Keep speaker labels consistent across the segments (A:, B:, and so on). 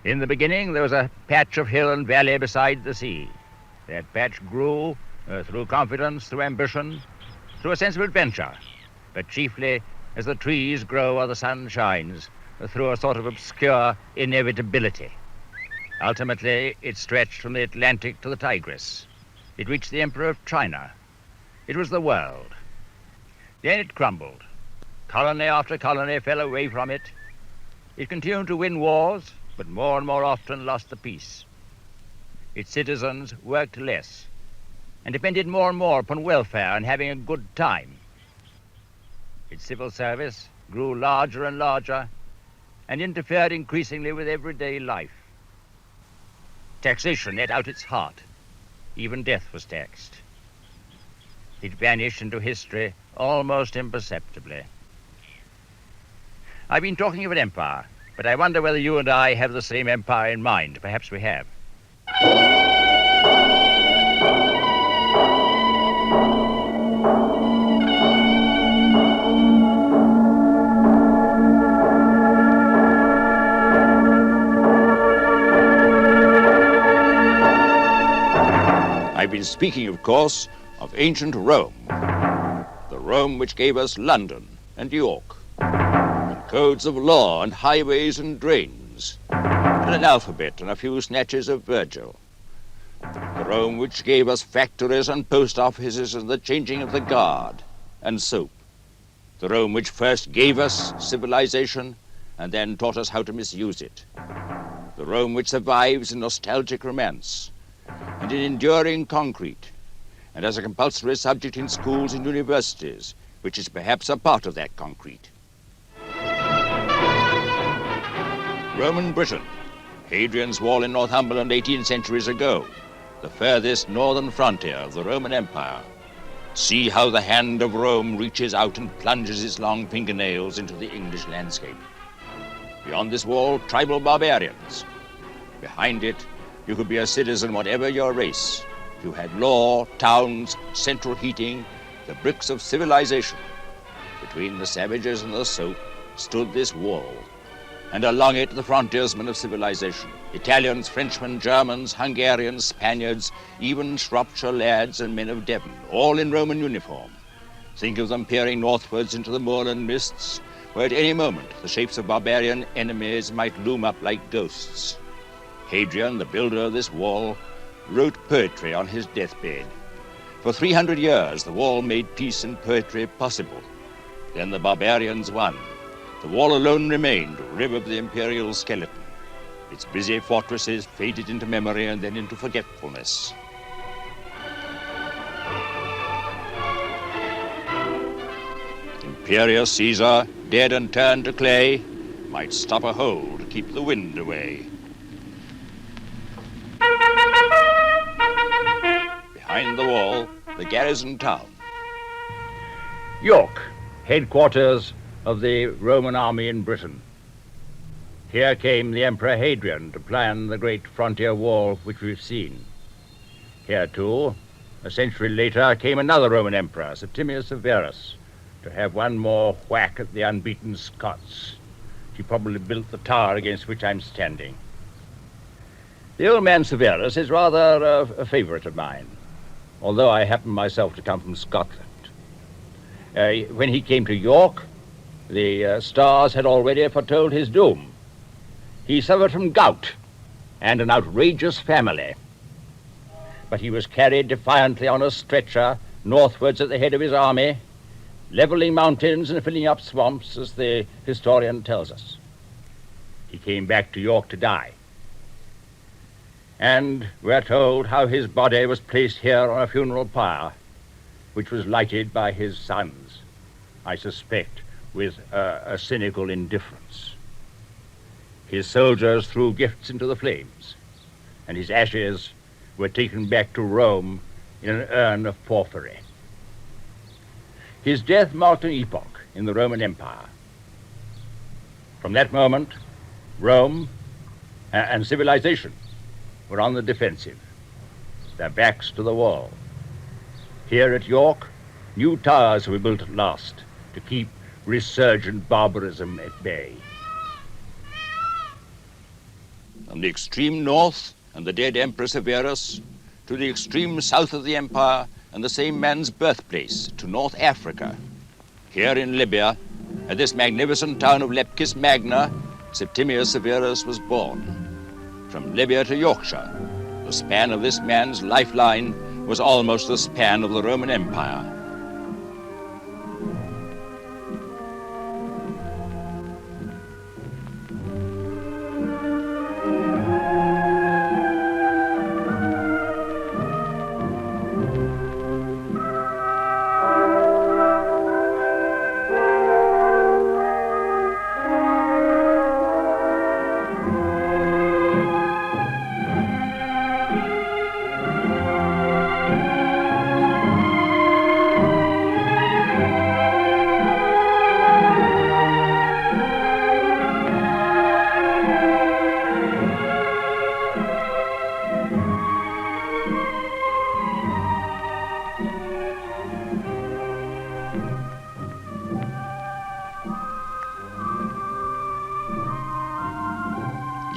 A: In the beginning, there was a patch of hill and valley beside the sea. That patch grew through confidence, through ambition, through a sense of adventure, but chiefly as the trees grow or the sun shines, through a sort of obscure inevitability. Ultimately, it stretched from the Atlantic to the Tigris. It reached the Emperor of China. It was the world. Then it crumbled. Colony after colony fell away from it. It continued to win wars, but more and more often lost the peace. Its citizens worked less and depended more and more upon welfare and having a good time. Its civil service grew larger and larger and interfered increasingly with everyday life. Taxation ate out its heart. Even death was taxed. It vanished into history almost imperceptibly. I've been talking of an empire, but I wonder whether you and I have the same empire in mind. Perhaps we have.
B: I've been speaking, of course, of ancient Rome, the Rome which gave us London and York, and codes of law and highways and drains, and an alphabet and a few snatches of Virgil. The Rome which gave us factories and post offices and the changing of the guard and soap. The Rome which first gave us civilization and then taught us how to misuse it. The Rome which survives in nostalgic romance and in enduring concrete, and as a compulsory subject in schools and universities, which is perhaps a part of that concrete. Roman Britain, Hadrian's Wall in Northumberland 18 centuries ago, the furthest northern frontier of the Roman Empire. See how the hand of Rome reaches out and plunges its long fingernails into the English landscape. Beyond this wall, tribal barbarians. Behind it, you could be a citizen whatever your race. You had law, towns, central heating, the bricks of civilization. Between the savages and the soap stood this wall, and along it the frontiersmen of civilization. Italians, Frenchmen, Germans, Hungarians, Spaniards, even Shropshire lads and men of Devon, all in Roman uniform. Think of them peering northwards into the moorland mists, where at any moment the shapes of barbarian enemies might loom up like ghosts. Hadrian, the builder of this wall, wrote poetry on his deathbed. For 300 years, the wall made peace and poetry possible. Then the barbarians won. The wall alone remained, rib of the imperial skeleton. Its busy fortresses faded into memory and then into forgetfulness. Imperious Caesar, dead and turned to clay, might stop a hole to keep the wind away. Behind the wall, the garrison town.
A: York, headquarters of the Roman army in Britain. Here came the Emperor Hadrian to plan the great frontier wall which we've seen. Here, too, a century later, came another Roman emperor, Septimius Severus, to have one more whack at the unbeaten Scots. He probably built the tower against which I'm standing. The old man Severus is rather a favorite of mine, although I happen myself to come from Scotland. When he came to York, the stars had already foretold his doom. He suffered from gout and an outrageous family, but he was carried defiantly on a stretcher northwards at the head of his army, leveling mountains and filling up swamps, as the historian tells us. He came back to York to die. And we're told how his body was placed here on a funeral pyre, which was lighted by his sons, I suspect, with a cynical indifference. His soldiers threw gifts into the flames, and his ashes were taken back to Rome in an urn of porphyry. His death marked an epoch in the Roman Empire. From that moment, Rome and civilization were on the defensive, their backs to the wall. Here at York, new towers were built at last to keep resurgent barbarism at bay.
B: from the extreme north and the dead Emperor Severus, to the extreme south of the empire and the same man's birthplace, to North Africa. Here in Libya, at this magnificent town of Leptis Magna, Septimius Severus was born. From Libya to Yorkshire, the span of this man's lifeline was almost the span of the Roman Empire.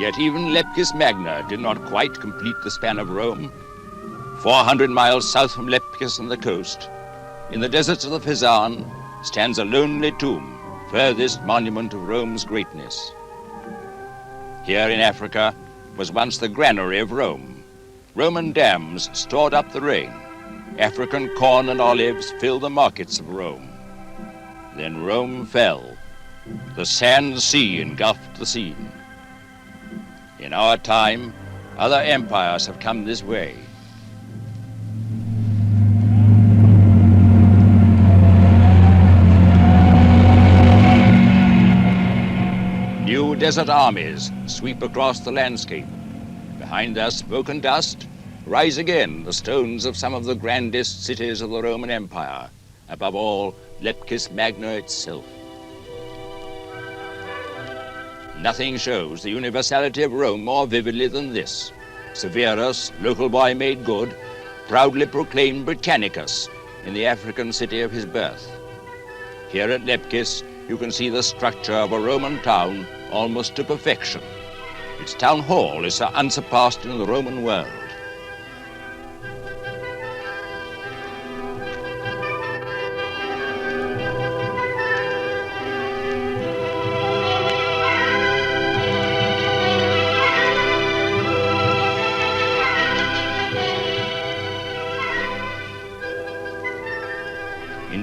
B: Yet even Leptis Magna did not quite complete the span of Rome. 400 miles south from Leptis on the coast, in the deserts of the Fezzan, stands a lonely tomb, furthest monument of Rome's greatness. Here in Africa was once the granary of Rome. Roman dams stored up the rain. African corn and olives filled the markets of Rome. Then Rome fell. The sand sea engulfed the scene. In our time, other empires have come this way. New desert armies sweep across the landscape. Behind their smoke and dust rise again the stones of some of the grandest cities of the Roman Empire, above all, Leptis Magna itself. Nothing shows the universality of Rome more vividly than this. Severus, local boy made good, proudly proclaimed Britannicus in the African city of his birth. Here at Leptis, you can see the structure of a Roman town almost to perfection. Its town hall is unsurpassed in the Roman world.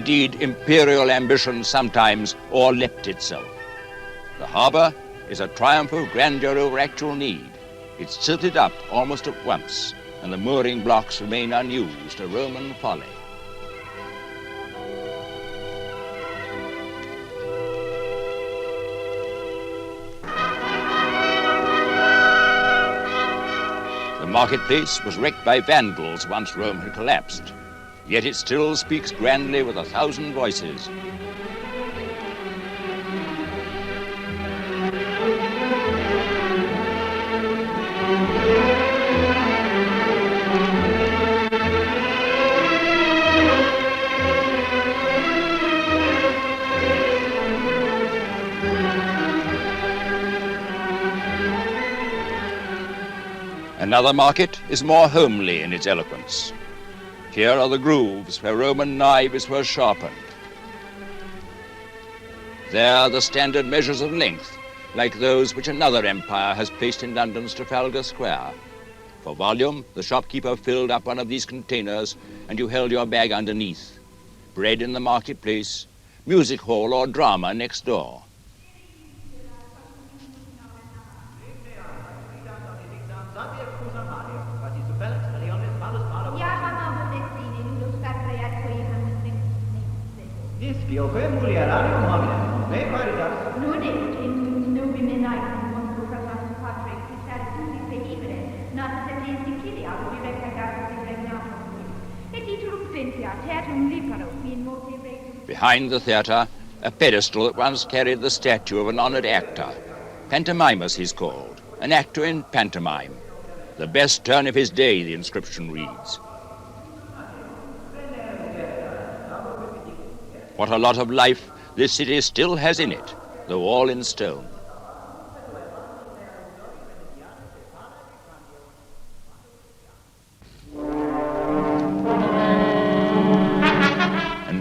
B: Indeed, imperial ambition sometimes o'erleapt itself. The harbor is a triumph of grandeur over actual need. It's silted up almost at once, and the mooring blocks remain unused, a Roman folly. The marketplace was wrecked by vandals once Rome had collapsed. Yet it still speaks grandly with 1,000 voices. Another market is more homely in its eloquence. Here are the grooves where Roman knives were sharpened. There the standard measures of length, like those which another empire has placed in London's Trafalgar Square. For volume, the shopkeeper filled up one of these containers and you held your bag underneath. Bread in the marketplace, music hall or drama next door. Behind the theatre, a pedestal that once carried the statue of an honored actor. Pantomimus he's called, an actor in pantomime. The best turn of his day, the inscription reads. What a lot of life this city still has in it, though all in stone.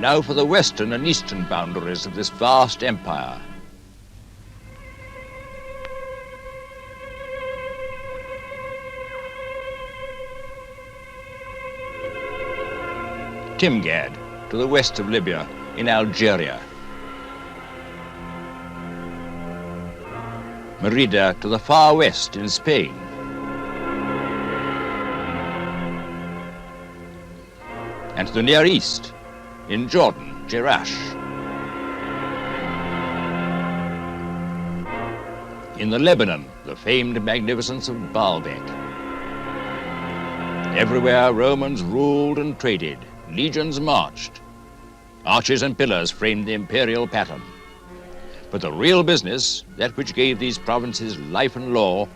B: now for the western and eastern boundaries of this vast empire. Timgad, to the west of Libya, in Algeria. Merida, to the far west, in Spain. And to the Near East, in Jordan, Jerash. In the Lebanon, the famed magnificence of Baalbek. Everywhere Romans ruled and traded, legions marched. Arches and pillars framed the imperial pattern. But the real business, that which gave these provinces life and law,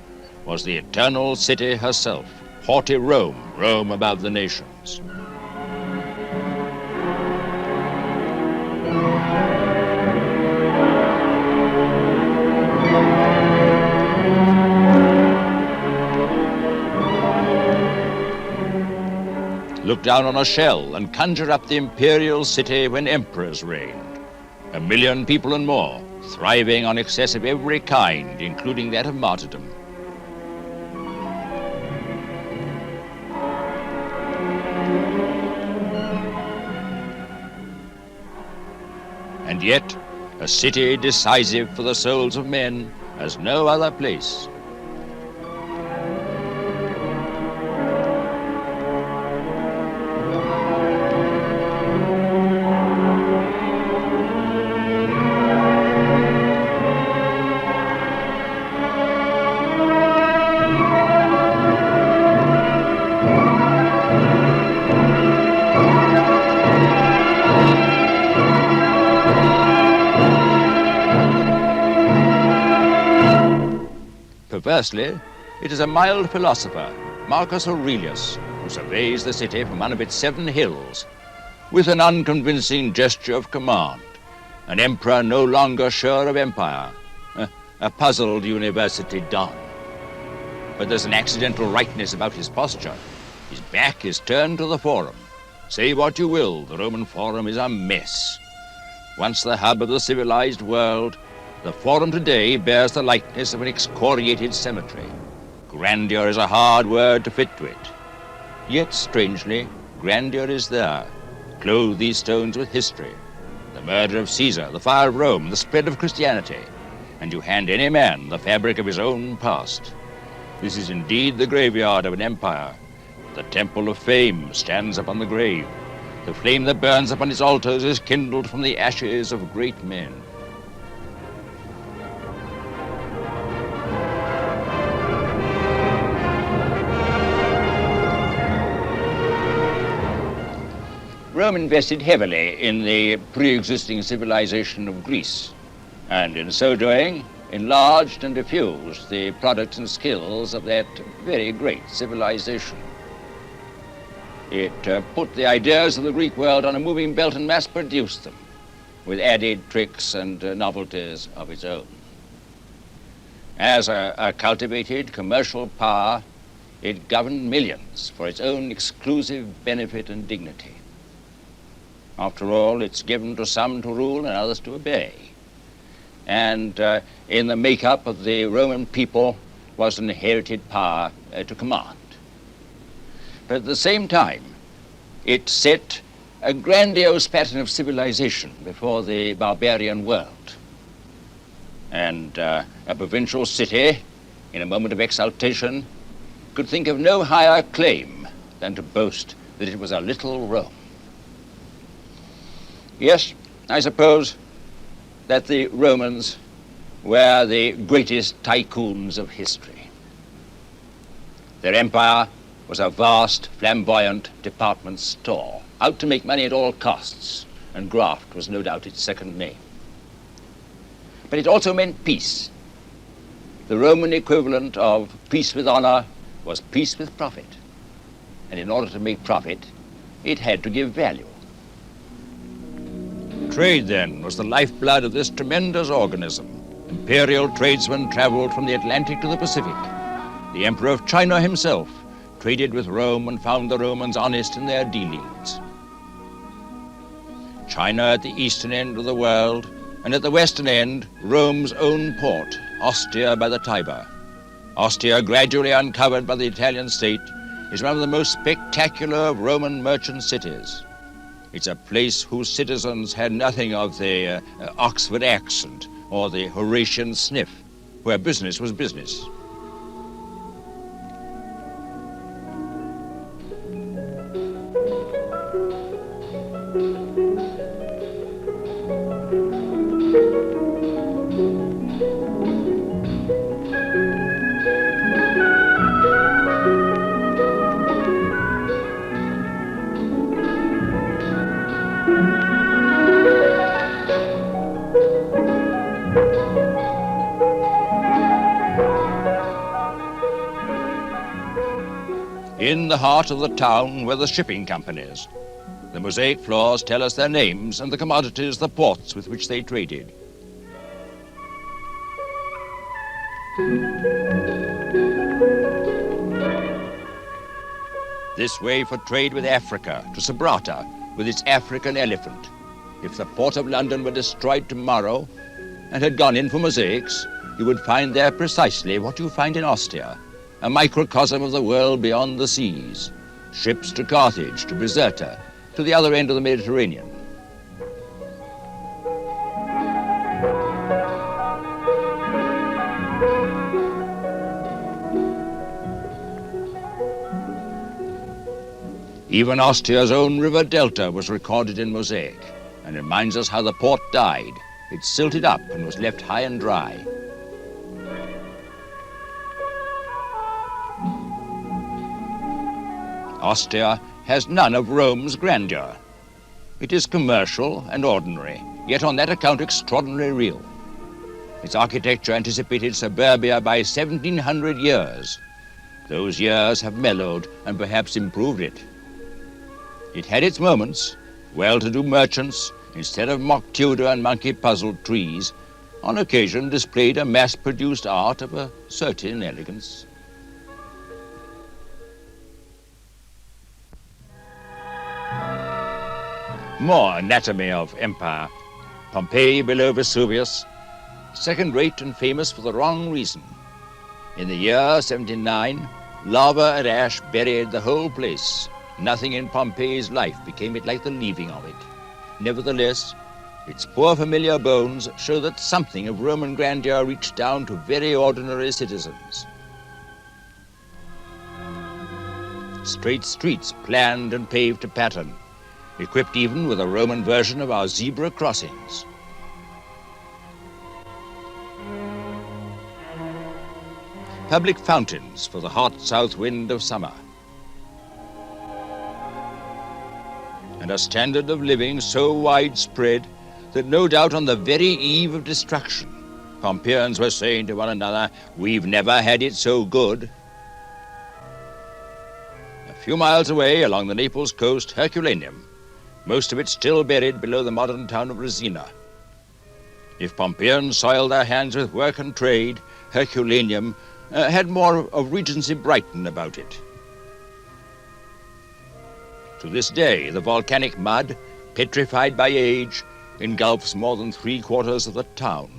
B: was the eternal city herself, haughty Rome, Rome above the nations. Look down on a shell and conjure up the imperial city when emperors reigned. 1 million people and more, thriving on excess of every kind, including that of martyrdom. And yet, a city decisive for the souls of men as no other place. Perversely, it is a mild philosopher, Marcus Aurelius, who surveys the city from one of its 7 hills with an unconvincing gesture of command, an emperor no longer sure of empire, a puzzled university don. But there's an accidental rightness about his posture. His back is turned to the Forum. Say what you will, the Roman Forum is a mess. Once the hub of the civilized world, the Forum today bears the likeness of an excoriated cemetery. Grandeur is a hard word to fit to it. Yet, strangely, grandeur is there. Clothe these stones with history. The murder of Caesar, the fire of Rome, the spread of Christianity. And you hand any man the fabric of his own past. This is indeed the graveyard of an empire. The temple of fame stands upon the grave. The flame that burns upon its altars is kindled from the ashes of great men. Rome invested heavily in the pre-existing civilization of Greece, and in so doing, enlarged and diffused the products and skills of that very great civilization. It put the ideas of the Greek world on a moving belt and mass-produced them, with added tricks and novelties of its own. As a cultivated commercial power, it governed millions for its own exclusive benefit and dignity. After all, it's given to some to rule and others to obey. And in the makeup of the Roman people was an inherited power to command. But at the same time, it set a grandiose pattern of civilization before the barbarian world. And a provincial city, in a moment of exaltation, could think of no higher claim than to boast that it was a little Rome. Yes, I suppose that the Romans were the greatest tycoons of history. Their empire was a vast, flamboyant department store, out to make money at all costs, and graft was no doubt its second name. But it also meant peace. The Roman equivalent of peace with honor was peace with profit. And in order to make profit, it had to give value. Trade, then, was the lifeblood of this tremendous organism. Imperial tradesmen traveled from the Atlantic to the Pacific. The Emperor of China himself traded with Rome and found the Romans honest in their dealings. China at the eastern end of the world, and at the western end, Rome's own port, Ostia by the Tiber. Ostia, gradually uncovered by the Italian state, is one of the most spectacular of Roman merchant cities. It's a place whose citizens had nothing of the Oxford accent or the Horatian sniff, where business was business. In the heart of the town were the shipping companies. The mosaic floors tell us their names and the commodities, the ports with which they traded. This way for trade with Africa, to Sabrata, with its African elephant. If the port of London were destroyed tomorrow and had gone in for mosaics, you would find there precisely what you find in Ostia, a microcosm of the world beyond the seas. Ships to Carthage, to Bizerta, to the other end of the Mediterranean. Even Ostia's own river delta was recorded in mosaic and reminds us how the port died. It silted up and was left high and dry. Ostia has none of Rome's grandeur. It is commercial and ordinary, yet on that account extraordinarily real. Its architecture anticipated suburbia by 1,700 years. Those years have mellowed and perhaps improved it. It had its moments. Well-to-do merchants, instead of mock Tudor and monkey-puzzled trees, on occasion displayed a mass-produced art of a certain elegance. More anatomy of empire. Pompeii below Vesuvius, second-rate and famous for the wrong reason. In the year 79, lava and ash buried the whole place. Nothing in Pompeii's life became it like the leaving of it. Nevertheless, its poor familiar bones show that something of Roman grandeur reached down to very ordinary citizens. Straight streets planned and paved to pattern, equipped even with a Roman version of our zebra crossings. Public fountains for the hot south wind of summer. And a standard of living so widespread that no doubt on the very eve of destruction, Pompeians were saying to one another, "We've never had it so good." A few miles away along the Naples coast, Herculaneum, most of it still buried below the modern town of Resina. If Pompeians soiled their hands with work and trade, Herculaneum had more of Regency Brighton about it. To this day, the volcanic mud, petrified by age, engulfs more than 3/4 of the town.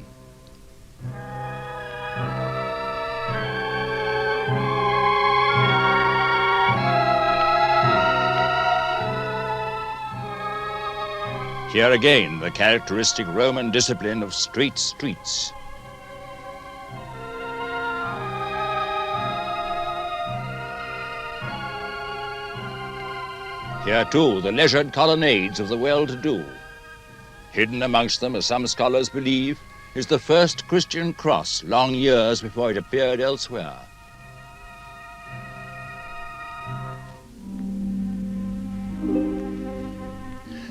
B: Here again, the characteristic Roman discipline of straight streets. Here, too, the leisured colonnades of the well-to-do. Hidden amongst them, as some scholars believe, is the first Christian cross long years before it appeared elsewhere.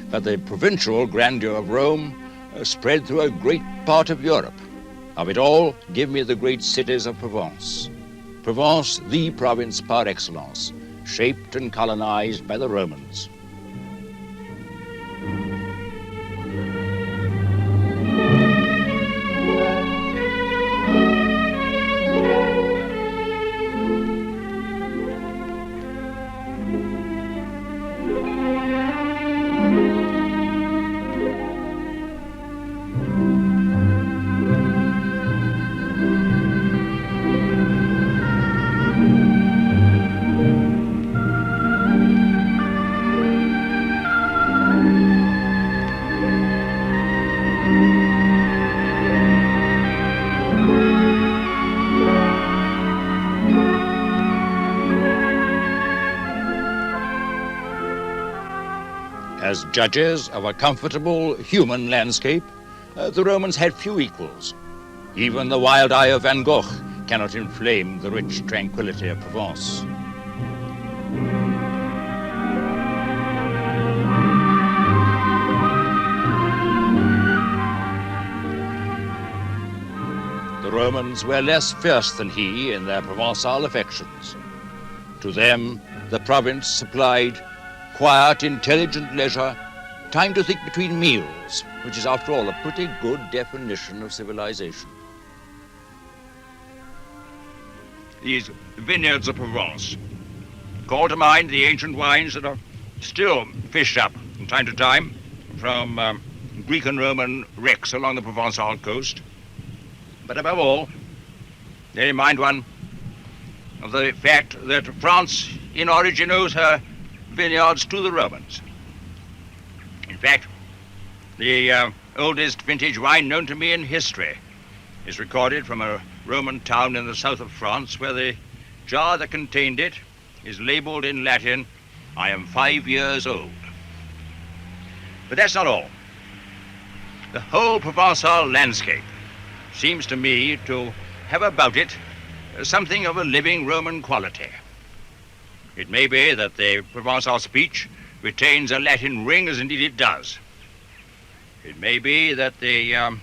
B: But the provincial grandeur of Rome spread through a great part of Europe. Of it all, give me the great cities of Provence. Provence, the province par excellence, shaped and colonized by the Romans. As judges of a comfortable human landscape, the Romans had few equals. Even the wild eye of Van Gogh cannot inflame the rich tranquility of Provence. The Romans were less fierce than he in their Provençal affections. To them, the province supplied quiet, intelligent leisure, time to think between meals, which is, after all, a pretty good definition of civilization. These vineyards of Provence call to mind the ancient wines that are still fished up from time to time from Greek and Roman wrecks along the Provençal coast. But above all, they remind one of the fact that France in origin owes her vineyards to the Romans. In fact, the oldest vintage wine known to me in history is recorded from a Roman town in the south of France, where the jar that contained it is labeled in Latin, "I am 5 years old." But that's not all. The whole Provençal landscape seems to me to have about it something of a living Roman quality. It may be that the Provençal speech retains a Latin ring, as indeed it does. It may be that the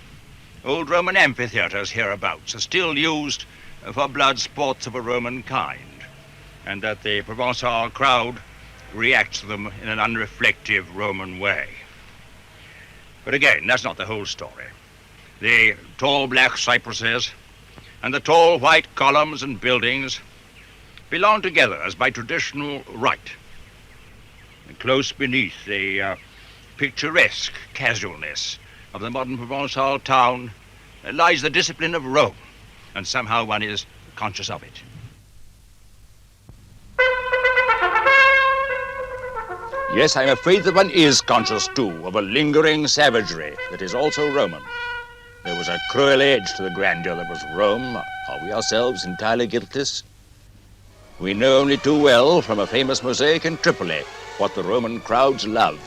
B: old Roman amphitheaters hereabouts are still used for blood sports of a Roman kind, and that the Provençal crowd reacts to them in an unreflective Roman way. But again, that's not the whole story. The tall black cypresses and the tall white columns and buildings belong together as by traditional right. And close beneath the picturesque casualness of the modern Provençal town lies the discipline of Rome, and somehow one is conscious of it. Yes, I'm afraid that one is conscious, too, of a lingering savagery that is also Roman. There was a cruel edge to the grandeur that was Rome. Are we ourselves entirely guiltless? We know only too well from a famous mosaic in Tripoli what the Roman crowds loved.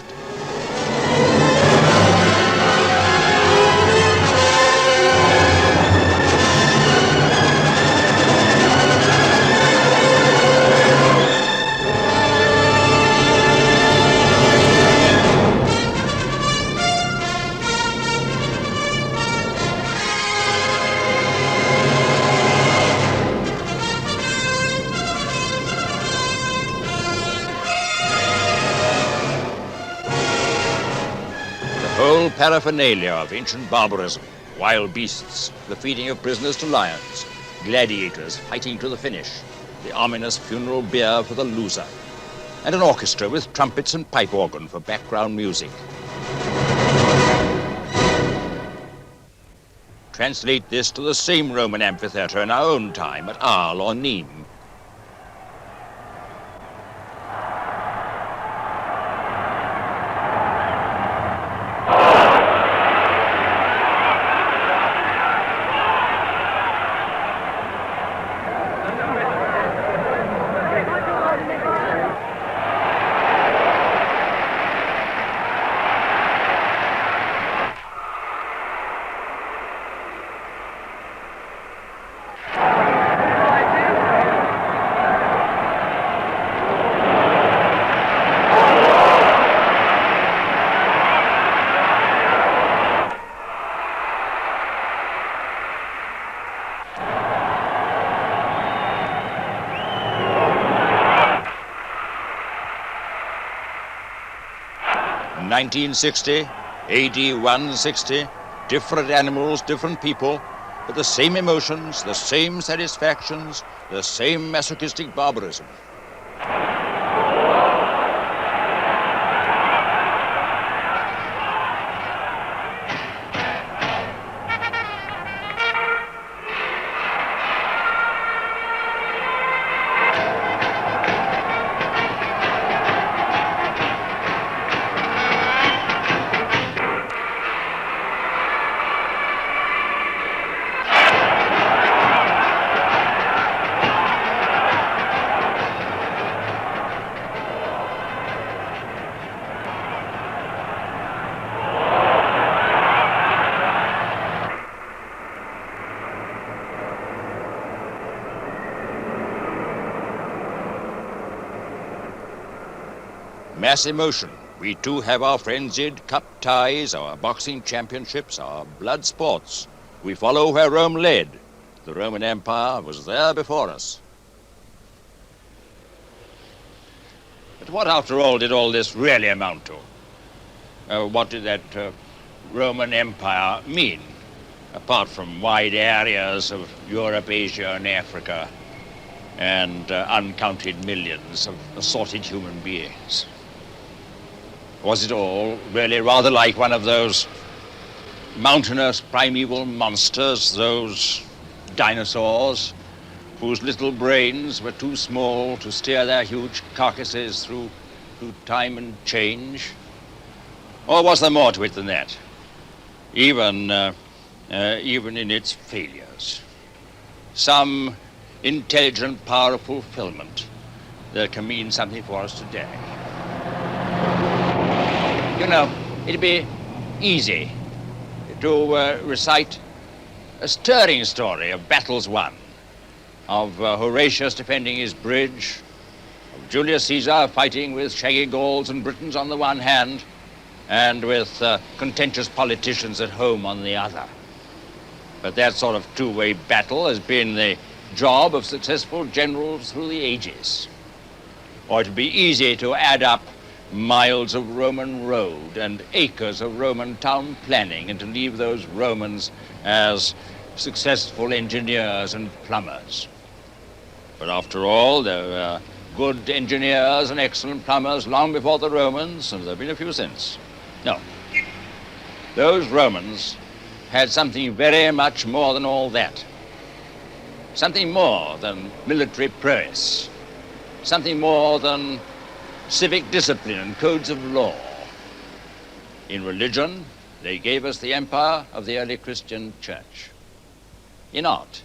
B: Whole paraphernalia of ancient barbarism, wild beasts, the feeding of prisoners to lions, gladiators fighting to the finish, the ominous funeral beer for the loser, and an orchestra with trumpets and pipe organ for background music. Translate this to the same Roman amphitheater in our own time at Arles or Nîmes. In 1960, AD 160, different animals, different people, but the same emotions, the same satisfactions, the same masochistic barbarism. mass emotion. We too have our frenzied cup ties, our boxing championships, our blood sports. We follow where Rome led. The Roman Empire was there before us. But what, after all, did all this really amount to? What did that Roman Empire mean, apart from wide areas of Europe, Asia, and Africa, and uncounted millions of assorted human beings? Was it all really rather like one of those mountainous primeval monsters, those dinosaurs, whose little brains were too small to steer their huge carcasses through time and change? Or was there more to it than that, even in its failures? Some intelligent, powerful fulfillment that can mean something for us today. You know, it'd be easy to recite a stirring story of battles won, of Horatius defending his bridge, of Julius Caesar fighting with shaggy Gauls and Britons on the one hand, and with contentious politicians at home on the other. But that sort of two-way battle has been the job of successful generals through the ages. Or it would be easy to add up miles of Roman road and acres of Roman town planning and to leave those Romans as successful engineers and plumbers. But after all, there were good engineers and excellent plumbers long before the Romans, and there have been a few since. No. Those Romans had something very much more than all that. Something more than military prowess. Something more than civic discipline and codes of law. In religion, they gave us the empire of the early Christian church. In art,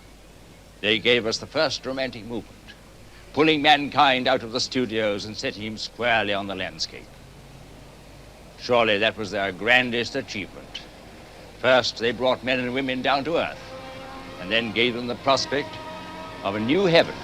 B: they gave us the first romantic movement, pulling mankind out of the studios and setting him squarely on the landscape. Surely that was their grandest achievement. First, they brought men and women down to earth, and then gave them the prospect of a new heaven.